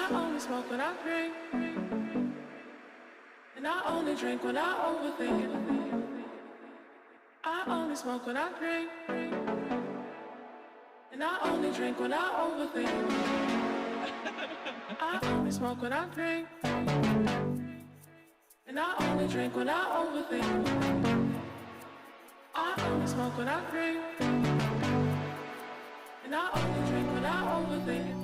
I only smoke when I drink, and I only drink when I overthink. I only smoke when I drink, and I only drink when I overthink. I only smoke when I drink, and I only drink when I overthink. I only smoke when I drink, and I only drink when I overthink.